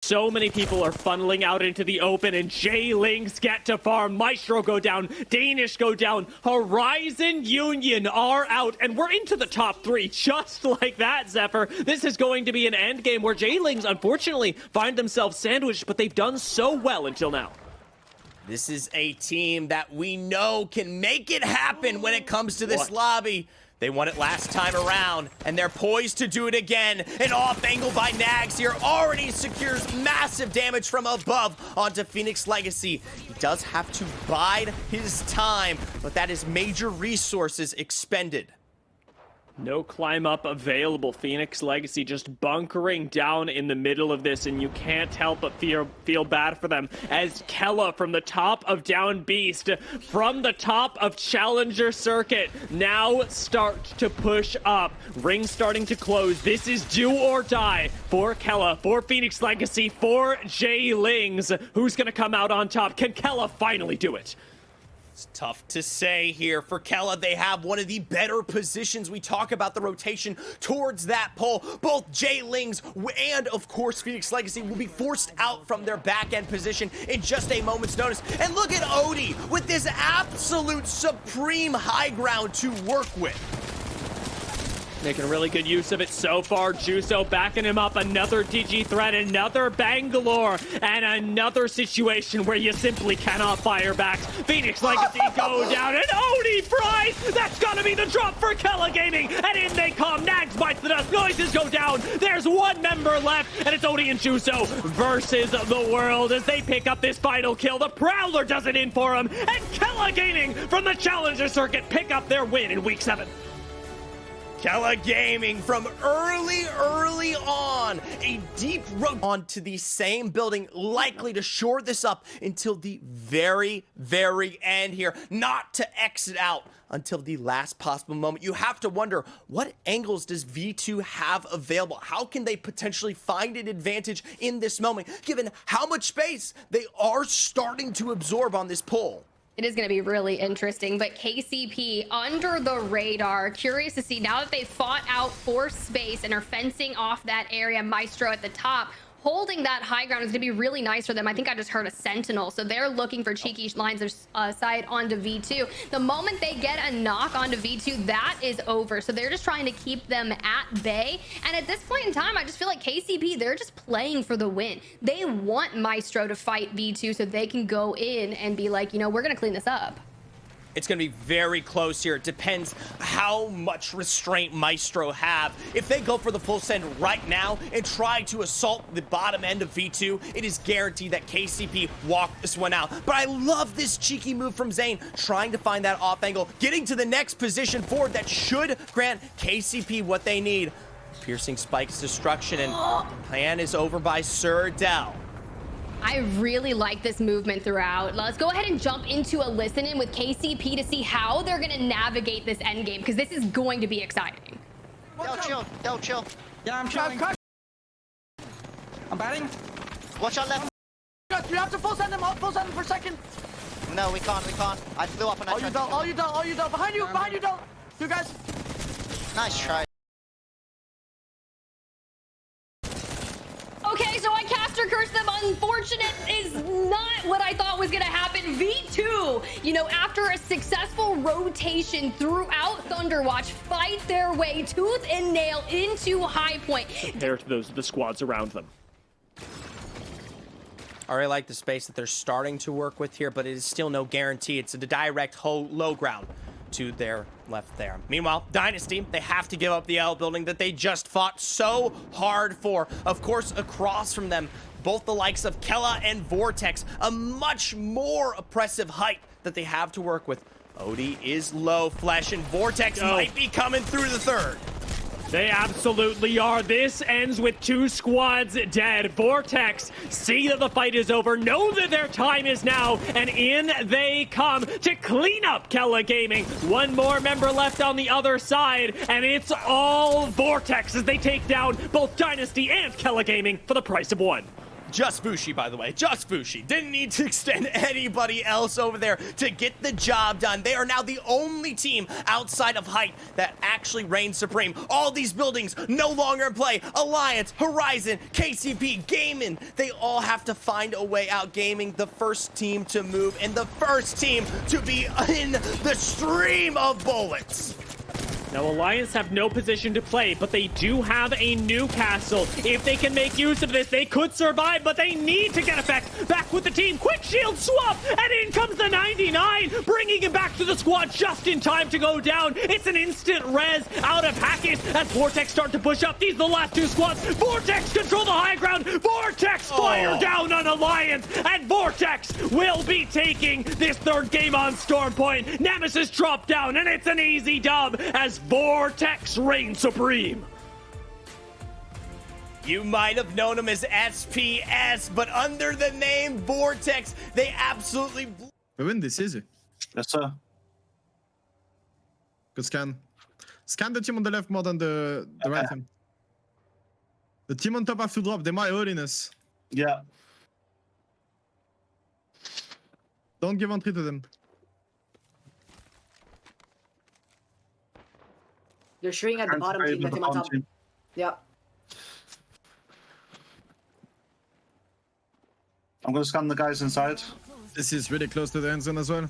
So many people are funneling out into the open, and J-Lings get to farm. Maestro go down, Danish go down, Horizon Union are out, and we're into the top 3 just like that, Zephyr. This is going to be an end game where J-Lings unfortunately find themselves sandwiched, but they've done so well until now. This is a team that we know can make it happen when it comes to this lobby. They won it last time around, and they're poised to do it again. An off angle by Nags here already secures massive damage from above onto Phoenix Legacy. He does have to bide his time, but that is major resources expended. No climb up available. Phoenix Legacy just bunkering down in the middle of this, and you can't help but feel bad for them as Kella from the top of Down Beast, from the top of Challenger Circuit, now start to push up. Ring starting to close. This is do or die for Kella, for Phoenix Legacy, for J-Lings. Who's going to come out on top? Can Kella finally do it? It's tough to say here. For Kella, they have one of the better positions. We talk about the rotation towards that pole. Both J-Lings and, of course, Phoenix Legacy will be forced out from their back-end position in just a moment's notice. And look at Odie with this absolute supreme high ground to work with. Making really good use of it so far. Juso backing him up. Another DG threat, another Bangalore, and another situation where you simply cannot fire back. Phoenix Legacy go down, and Odie fries! That's gonna be the drop for Kella Gaming, and in they come. Nags bites the dust, noises go down. There's one member left, and it's Odie and Juso versus the world as they pick up this final kill. The Prowler does it in for him, and Kella Gaming from the Challenger Circuit pick up their win in Week 7. Kella Gaming from early on, a deep road onto the same building, likely to shore this up until the very end here, not to exit out until the last possible moment. You have to wonder, what angles does V2 have available? How can they potentially find an advantage in this moment, given how much space they are starting to absorb on this pole? It is going to be really interesting, but KCP under the radar. Curious to see now that they've fought out for space and are fencing off that area. Maestro at the top, holding that high ground is going to be really nice for them. I think I just heard a Sentinel, so they're looking for cheeky lines of sight onto V2. The moment they get a knock onto V2, that is over. So they're just trying to keep them at bay. And at this point in time, I just feel like KCP, they're just playing for the win. They want Maestro to fight V2 so they can go in and be like, you know, we're going to clean this up. It's going to be very close here. It depends how much restraint Maestro have. If they go for the full send right now and try to assault the bottom end of V2, it is guaranteed that KCP walk this one out. But I love this cheeky move from Zane, trying to find that off angle, getting to the next position forward that should grant KCP what they need. Piercing Spike's destruction, and the plan is over by Sir Dell. I really like this movement throughout. Let's go ahead and jump into a listen-in with KCP to see how they're going to navigate this endgame, because this is going to be exciting. Del, chill. Yeah, I'm chilling. I'm batting. Watch out left. You have to full send him for a second. No, we can't. I flew up and I tried all you don't. Behind you, don't. You guys. Nice try. Okay, so I caster curse them. Unfortunate is not what I thought was going to happen. V2, you know, after a successful rotation throughout Thunderwatch, fight their way tooth and nail into High Point. Compared to the squads around them. I really like the space that they're starting to work with here, but it is still no guarantee. It's a direct low ground to their left there. Meanwhile, Dynasty, they have to give up the L building that they just fought so hard for. Of course, across from them, both the likes of Kella and VORTEX, a much more oppressive height that they have to work with. Odie is low, Flesh, and VORTEX might be coming through the third. They absolutely are. This ends with 2 squads dead. VORTEX see that the fight is over, know that their time is now, and in they come to clean up Kella Gaming. One more member left on the other side, and it's all VORTEX as they take down both Dynasty and Kella Gaming for the price of one. Just Fushi, by the way. Just Fushi. Didn't need to extend anybody else over there to get the job done. They are now the only team outside of Height that actually reigns supreme. All these buildings no longer in play. Alliance, Horizon, KCP, Gaming. They all have to find a way out. Gaming, the first team to move and the first team to be in the stream of bullets. Now, Alliance have no position to play, but they do have a Newcastle. If they can make use of this, they could survive, but they need to get effect. Back with the team. Quick shield swap, and in comes the 99, bringing him back to the squad just in time to go down. It's an instant res out of Hackett as VORTEX start to push up. These are the last two squads. VORTEX control the high ground. VORTEX fire down on Alliance, and VORTEX will be taking this third game on Storm Point. Nemesis dropped down, and it's an easy dub as VORTEX reigns supreme. You might have known him as SPS, but under the name VORTEX, they absolutely... We win this easy. Yes, sir. Good scan. Scan the team on the left more than the right team. The team on top have to drop. They might earliness. Yeah. Don't give entry to them. They're shooting at the bottom team, the team on top. Yeah. I'm going to scan the guys inside. This is really close to the end zone as well.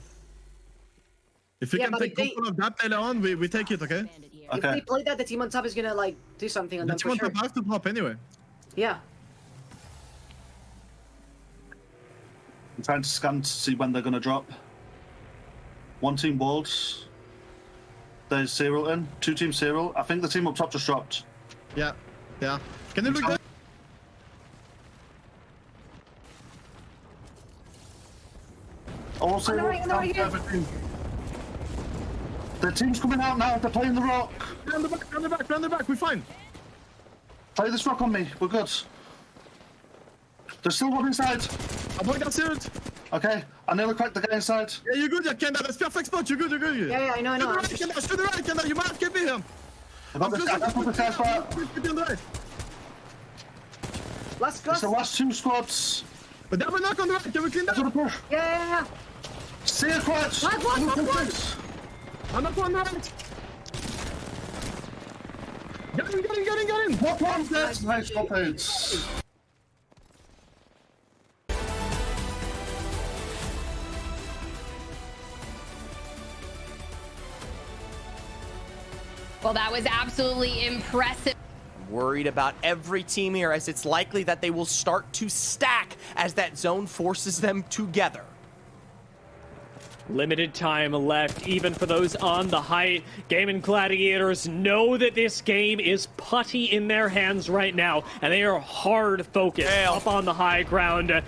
If we Yeah, can but take control of that later on, we take it, okay? If they play that, the team on top is gonna like do something on The them team for on sure. top has to drop anyway. Yeah. I'm trying to scan to see when they're going to drop. One team walls. There's 0 in. 2 teams 0. I think the team up top just dropped. Yeah, yeah. Can you look there? Also, On the right again. the team's coming out now. They're playing the rock. Round the back, round the back, round the back. We're fine. Play this rock on me. We're good. There's still one inside. I broke that suit. Okay. I nearly cracked the guy inside. Yeah, you're good, yeah, Kenda. That's perfect spot. You're good, you're good. Yeah, I know, I know. To the right, Kenda. To the right, Kenda. You might have kept me here. I got the guy spot. Keep me on the right. Last It's the cross. last 2 squads. But they have a knock on the right. Can we clean They're that? going to push. Yeah. See it, quiet. What? I'm not on the right. Get in. What one's that? Nice stoppage. Well, that was absolutely impressive. Worried about every team here, as it's likely that they will start to stack as that zone forces them together. Limited time left, even for those on the height. Gaming Gladiators know that this game is putty in their hands right now, and they are hard focused up on the high ground.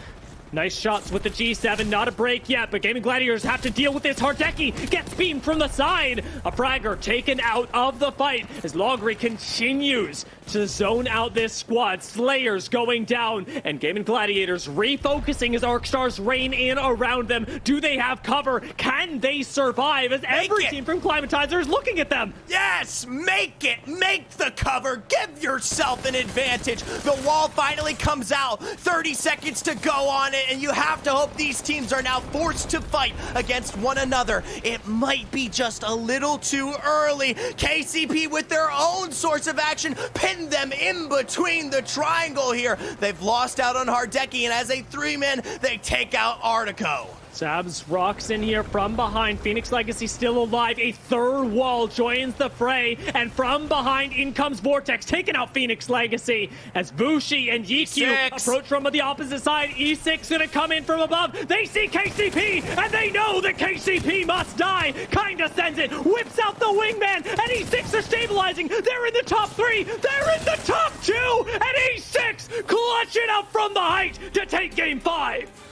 Nice shots with the G7, not a break yet, but Gaming Gladiators have to deal with this. Hardeki gets beamed from the side. A fragger taken out of the fight as Logri continues to zone out this squad. Slayers going down, and Gaming Gladiators refocusing as Arcstars rain in around them. Do they have cover? Can they survive? As every team from Climatizer is looking at them. Yes, make it. Make the cover. Give yourself an advantage. The wall finally comes out. 30 seconds to go on it, and you have to hope these teams are now forced to fight against one another. It might be just a little too early. KCP with their own source of action pinned them in between the triangle here. They've lost out on Hardeki, and as a 3-man, they take out Artico. Sabs rocks in here from behind. Phoenix Legacy still alive. A third wall joins the fray. And from behind, in comes VORTEX, taking out Phoenix Legacy. As Vushi and Yikyu approach from the opposite side. E6 gonna come in from above. They see KCP, and they know that KCP must die. Kinda sends it, whips out the wingman, and E6 are stabilizing. They're in the top 3. They're in the top 2. And E6 clutch it up from the height to take game 5.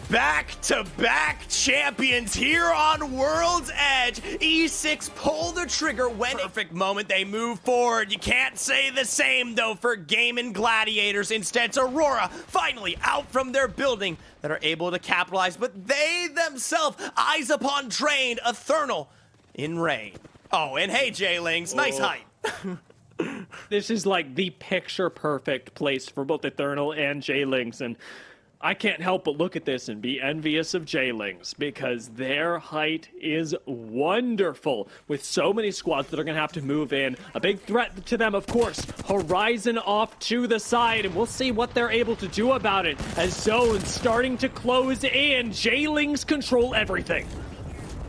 Back-to-back champions here on World's Edge. E6 pull the trigger when perfect moment they move forward. You can't say the same though for Gaming Gladiators. Instead, it's Aurora finally out from their building that are able to capitalize, but they themselves eyes upon trained Eternal in rain. Oh, and hey J-Lings, nice height. This is like the picture-perfect place for both Eternal and J-Lings, and I can't help but look at this and be envious of J-Lings because their height is wonderful with so many squads that are going to have to move in. A big threat to them, of course, Horizon off to the side, and we'll see what they're able to do about it as zones starting to close in. J-Lings control everything.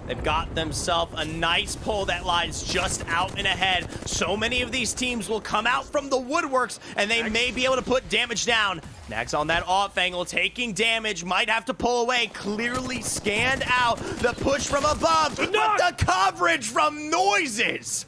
They've got themselves a nice pull that lies just out and ahead. So many of these teams will come out from the woodworks, and they may be able to put damage down. Nags on that off angle, taking damage, might have to pull away. Clearly scanned out. The push from above, but the coverage from Noises.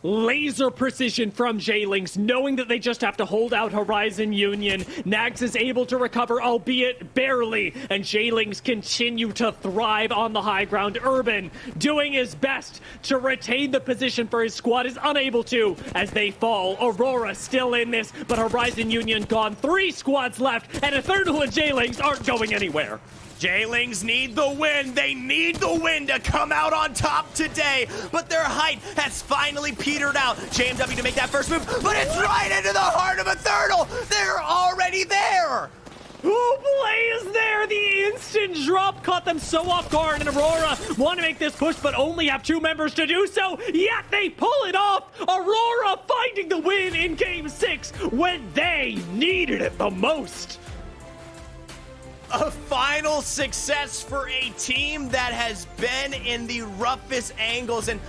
Laser precision from J-Lings, knowing that they just have to hold out Horizon Union. Nags is able to recover, albeit barely, and J-Lings continue to thrive on the high ground. Urban doing his best to retain the position for his squad is unable to as they fall. Aurora still in this, but Horizon Union gone. 3 squads left, and Eternal and J-Lings aren't going anywhere. J-Lings need the win. They need the win to come out on top today. But their height has finally petered out. JMW to make that first move, but it's right into the heart of Eternal. They're already there. Who plays there? The instant drop caught them so off guard, and Aurora want to make this push, but only have 2 members to do so, yet they pull it off. Aurora finding the win in Game 6 when they needed it the most. A final success for a team that has been in the roughest angles, and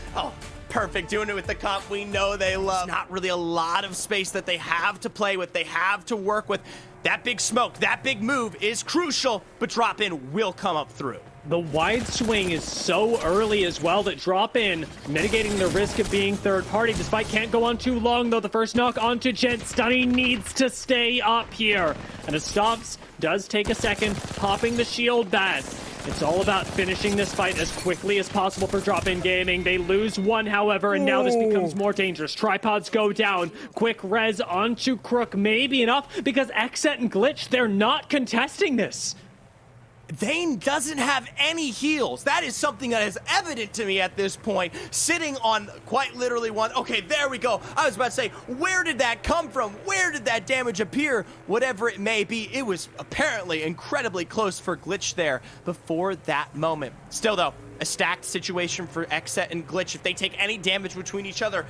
perfect, doing it with the comp we know they love. There's not really a lot of space that they have to play with, they have to work with. That big smoke, that big move is crucial, but drop in will come up through. The wide swing is so early as well that drop in, mitigating the risk of being third party. Despite can't go on too long though, the first knock onto Gent. Stunny needs to stay up here. And it stops, does take a second, popping the shield bad. It's all about finishing this fight as quickly as possible for Drop-In Gaming. They lose 1, however, and now this becomes more dangerous. Tripods go down. Quick res onto Crook may be enough because XSET and Glitch, they're not contesting this. Vayne doesn't have any heals. That is something that is evident to me at this point. Sitting on quite literally one. Okay, there we go. I was about to say, where did that come from? Where did that damage appear? Whatever it may be, it was apparently incredibly close for Glitch there before that moment. Still though, a stacked situation for XSET and Glitch. If they take any damage between each other,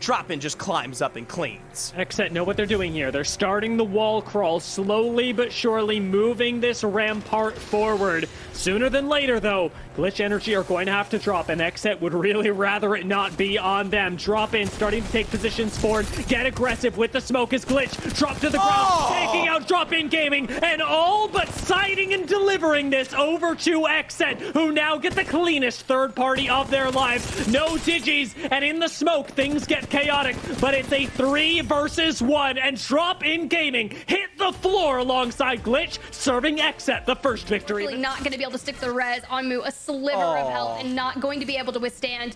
Drop-In just climbs up and cleans. XSET know what they're doing here. They're starting the wall crawl, slowly but surely moving this rampart forward. Sooner than later, though, Glitch Energy are going to have to drop, and XSET would really rather it not be on them. Drop-In starting to take positions forward, get aggressive with the smoke as Glitch drop to the ground, taking out Drop-In Gaming, and all but siding and delivering this over to XSET, who now get the cleanest third party of their lives. No digis, and in the smoke, things get chaotic, but it's a 3 versus 1, and Drop-In Gaming hit the floor alongside Glitch, serving XSET the first victory. Really not going to be able to stick the res on Mu, a sliver of health, and not going to be able to withstand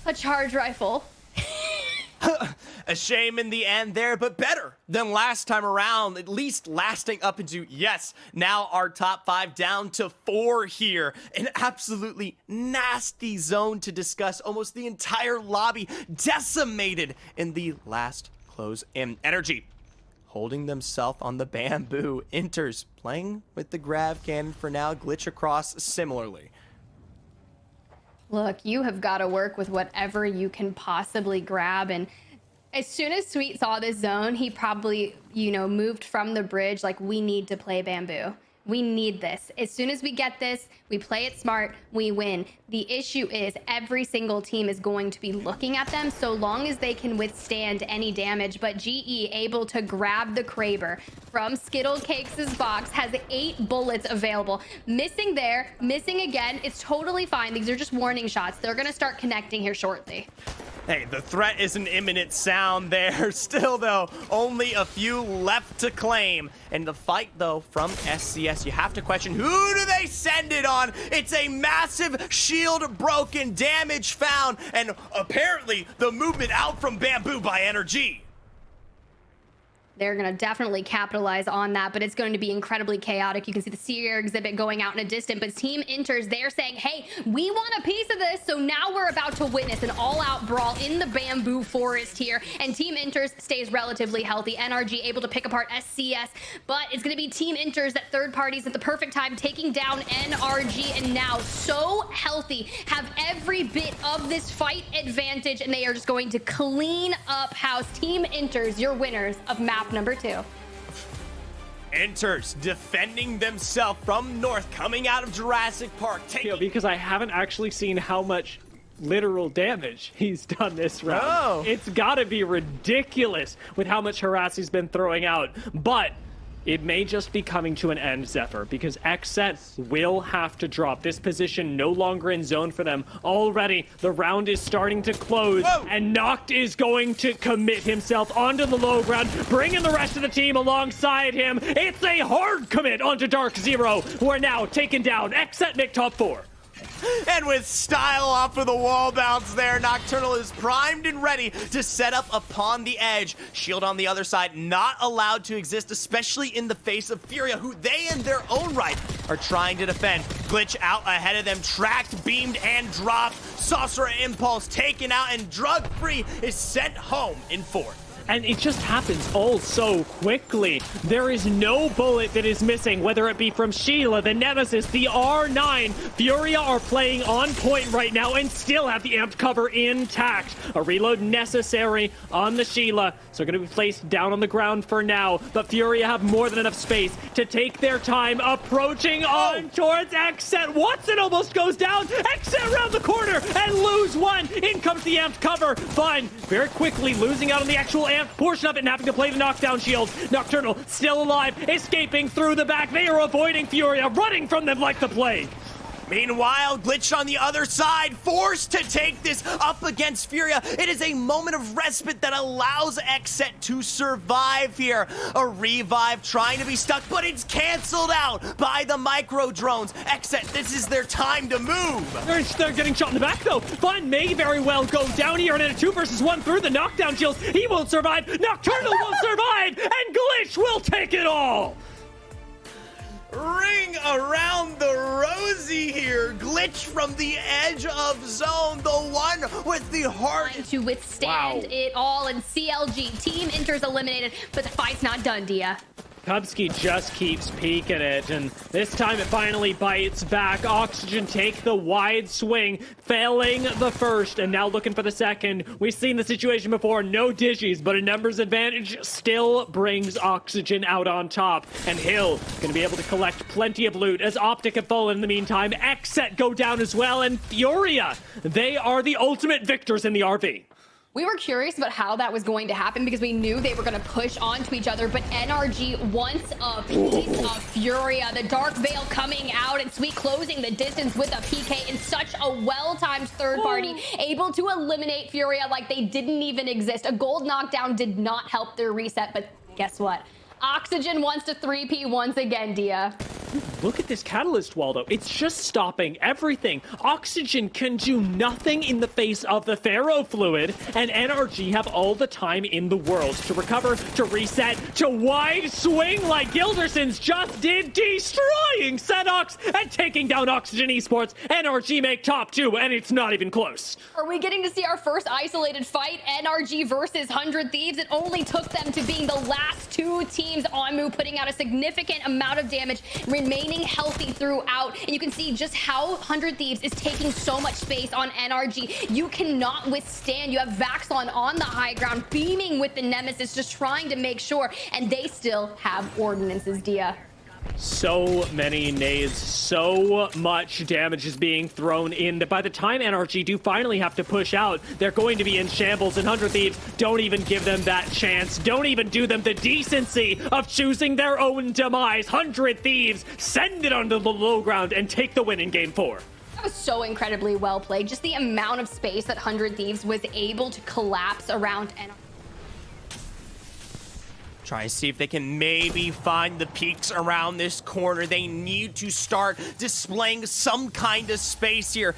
a charge rifle. A shame in the end there, but better than last time around, at least lasting up into, yes, now our top 5 down to 4 here. An absolutely nasty zone to discuss. Almost the entire lobby decimated in the last close in. NRG holding themselves on the bamboo. Enters, playing with the grav cannon for now. Glitch across similarly. Look, you have got to work with whatever you can possibly grab, and as soon as Sweet saw this zone, he probably, moved from the bridge like, we need to play bamboo. We need this. As soon as we get this, we play it smart, we win. The issue is every single team is going to be looking at them so long as they can withstand any damage. But GE able to grab the Kraber from Skittle Cakes' box, has 8 bullets available. Missing there, missing again. It's totally fine. These are just warning shots. They're going to start connecting here shortly. Hey, the threat is an imminent sound there. Still, though, only a few left to claim. And the fight, though, from SCS, you have to question, who do they send it on? It's a massive shield broken, damage found, and apparently the movement out from Bamboo by NRG. They're going to definitely capitalize on that, but it's going to be incredibly chaotic. You can see the Seer exhibit going out in a distant, but Team Enters, they're saying, hey, we want a piece of this, so now we're about to witness an all-out brawl in the bamboo forest here, and Team Enters stays relatively healthy. NRG able to pick apart SCS, but it's going to be Team Enters, that third parties at the perfect time, taking down NRG, and now so healthy, have every bit of this fight advantage, and they are just going to clean up house. Team Enters, your winners of map number 2. Enters defending themselves from north, coming out of Jurassic Park. Because I haven't actually seen how much literal damage he's done this round. Oh. It's gotta be ridiculous with how much harass he's been throwing out, but it may just be coming to an end, Zephyr, because XSET will have to drop. This position no longer in zone for them. Already, the round is starting to close, and Noct is going to commit himself onto the low ground, bringing the rest of the team alongside him. It's a hard commit onto Dark Zero, who are now taking down XSET Nick top 4. And with style off of the wall bounce there, Nocturnal is primed and ready to set up upon the edge. Shield on the other side, not allowed to exist, especially in the face of FURIA, who they in their own right are trying to defend. Glitch out ahead of them, tracked, beamed, and dropped. Sorcerer Impulse taken out, and Drug Free is sent home in 4th. And it just happens all so quickly. There is no bullet that is missing, whether it be from Sheila, the Nemesis, the R9. FURIA are playing on point right now and still have the amped cover intact. A reload necessary on the Sheila, so going to be placed down on the ground for now. But FURIA have more than enough space to take their time, approaching on towards XSET. Watson almost goes down. XSET around the corner and lose one. In comes the amped cover. Fun. Very quickly losing out on the actual portion of it and having to play the knockdown shields. Nocturnal still alive, escaping through the back. They are avoiding FURIA, running from them like the plague. Meanwhile, Glitch on the other side, forced to take this up against FURIA. It is a moment of respite that allows XSET to survive here. A revive trying to be stuck, but it's canceled out by the micro drones. XSET, this is their time to move. They're getting shot in the back, though. Fun may very well go down here, and in a 2 versus 1 through the knockdown shields. He won't survive. Nocturnal will survive, and Glitch will take it all. Ring around the rosy here. Glitch from the edge of zone. The one with the heart to withstand it all. And CLG Team Enters eliminated, but the fight's not done, Dia. Kubsky just keeps peeking it, and this time it finally bites back. Oxygen take the wide swing, failing the first, and now looking for the second. We've seen the situation before, no digis, but a numbers advantage still brings Oxygen out on top. And Hill gonna be able to collect plenty of loot as Optic have fallen in the meantime. XSET go down as well, and FURIA, they are the ultimate victors in the RV. We were curious about how that was going to happen because we knew they were going to push onto each other, but NRG wants a piece of FURIA. The Dark Veil coming out and Sweet closing the distance with a PK in such a well-timed third party, able to eliminate FURIA like they didn't even exist. A gold knockdown did not help their reset, but guess what? Oxygen wants to 3P once again, Dia. Look at this catalyst wall, though. It's just stopping everything. Oxygen can do nothing in the face of the ferrofluid, and NRG have all the time in the world to recover, to reset, to wide swing like Gilderson's just did, destroying Setox and taking down Oxygen Esports. NRG make top 2, and it's not even close. Are we getting to see our first isolated fight? NRG versus 100 Thieves. It only took them to being the last 2 teams on move, putting out a significant amount of damage, remaining healthy throughout, and you can see just how 100 Thieves is taking so much space on NRG. You cannot withstand. You have Vaxlon on the high ground, beaming with the Nemesis, just trying to make sure, and they still have ordinances, Dia. So many nades, so much damage is being thrown in that by the time NRG do finally have to push out, they're going to be in shambles, and 100 Thieves don't even give them that chance. Don't even do them the decency of choosing their own demise. 100 Thieves send it onto the low ground and take the win in Game 4. That was so incredibly well played. Just the amount of space that 100 Thieves was able to collapse around NRG. Try to see if they can maybe find the peaks around this corner. They need to start displaying some kind of space here.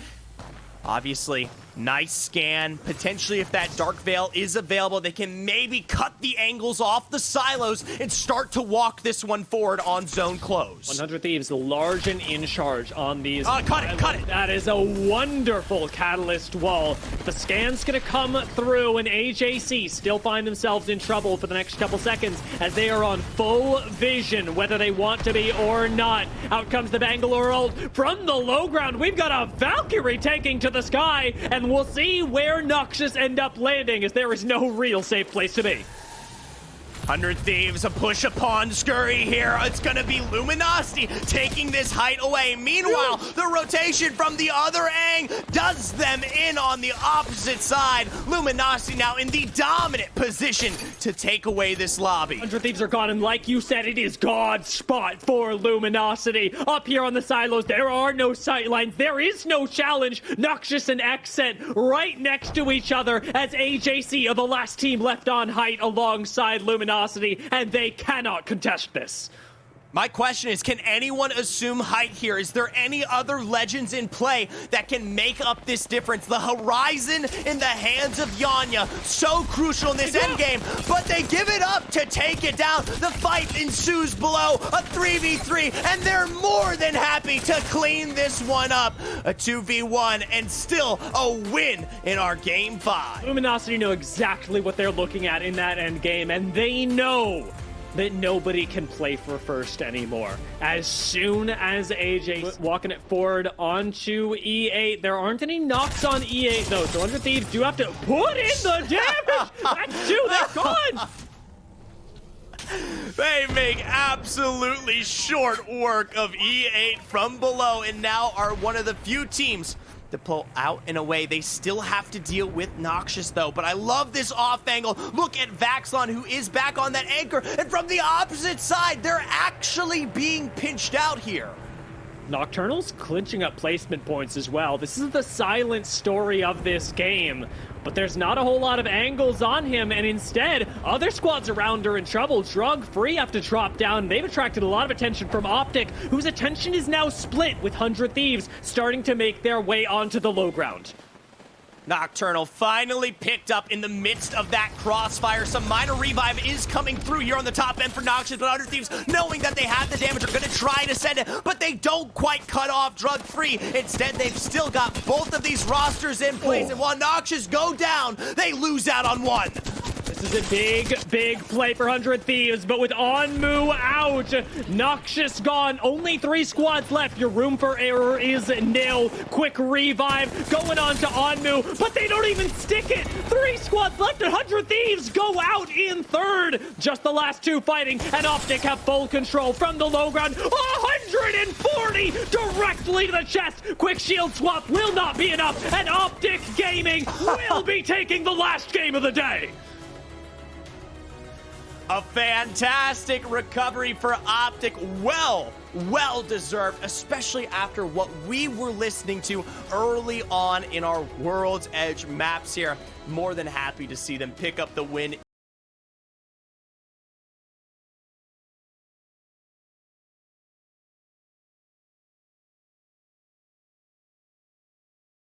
Obviously, Nice scan. Potentially, if that Dark Veil is available, they can maybe cut the angles off the silos and start to walk this one forward on zone close. 100 Thieves, large and in charge on these. Cut it. That is a wonderful catalyst wall. The scan's going to come through, and AJC still find themselves in trouble for the next couple seconds as they are on full vision, whether they want to be or not. Out comes the Bangalore ult from the low ground. We've got a Valkyrie taking to the sky, and we'll see where Noxious end up landing, as there is no real safe place to be. 100 Thieves, a push upon Scurry here. It's going to be Luminosity taking this height away. Meanwhile, the rotation from the other Ang does them in on the opposite side. Luminosity now in the dominant position to take away this lobby. 100 Thieves are gone, and like you said, it is God's spot for Luminosity. Up here on the silos, there are no sight lines. There is no challenge. Noxious and XSET right next to each other as AJC are the last team left on height alongside Luminosity. And they cannot contest this. My question is, can anyone assume height here? Is there any other legends in play that can make up this difference? The Horizon in the hands of Yanya, so crucial in this endgame, but they give it up to take it down. The fight ensues below, a 3v3, and they're more than happy to clean this one up. A 2v1, and still a win in our Game 5. Luminosity know exactly what they're looking at in that endgame, and they know that nobody can play for first anymore. As soon as AJ walking it forward onto E8, there aren't any knocks on E8 though, so 100 Thieves do have to put in the damage. That's two, they're gone. They make absolutely short work of E8 from below, and now are one of the few teams to pull out in a way. They still have to deal with Noxious though, but I love this off angle. Look at Vaxlon, who is back on that anchor, and from the opposite side, they're actually being pinched out here. Nocturnal's clinching up placement points as well. This is the silent story of this game, but there's not a whole lot of angles on him, and instead, other squads around are in trouble. Drug Free have to drop down. They've attracted a lot of attention from Optic, whose attention is now split with 100 Thieves starting to make their way onto the low ground. Nocturnal finally picked up in the midst of that crossfire. Some minor revive is coming through here on the top end for Noxious, but 100 Thieves, knowing that they have the damage, are going to try to send it, but they don't quite cut off Drug Free. Instead, they've still got both of these rosters in place, and while Noxious go down, they lose out on one. This is a big play for 100 Thieves, but with Onmu out, Noxious gone, only 3 squads left. Your room for error is nil. Quick revive going on to Onmu, but they don't even stick it. 3 squads left, 100 Thieves go out in third. Just the last 2 fighting, and Optic have full control from the low ground. 140 directly to the chest. Quick shield swap will not be enough, and Optic Gaming will be taking the last game of the day. A fantastic recovery for Optic. Well deserved, especially after what we were listening to early on in our World's Edge maps here. More than happy to see them pick up the win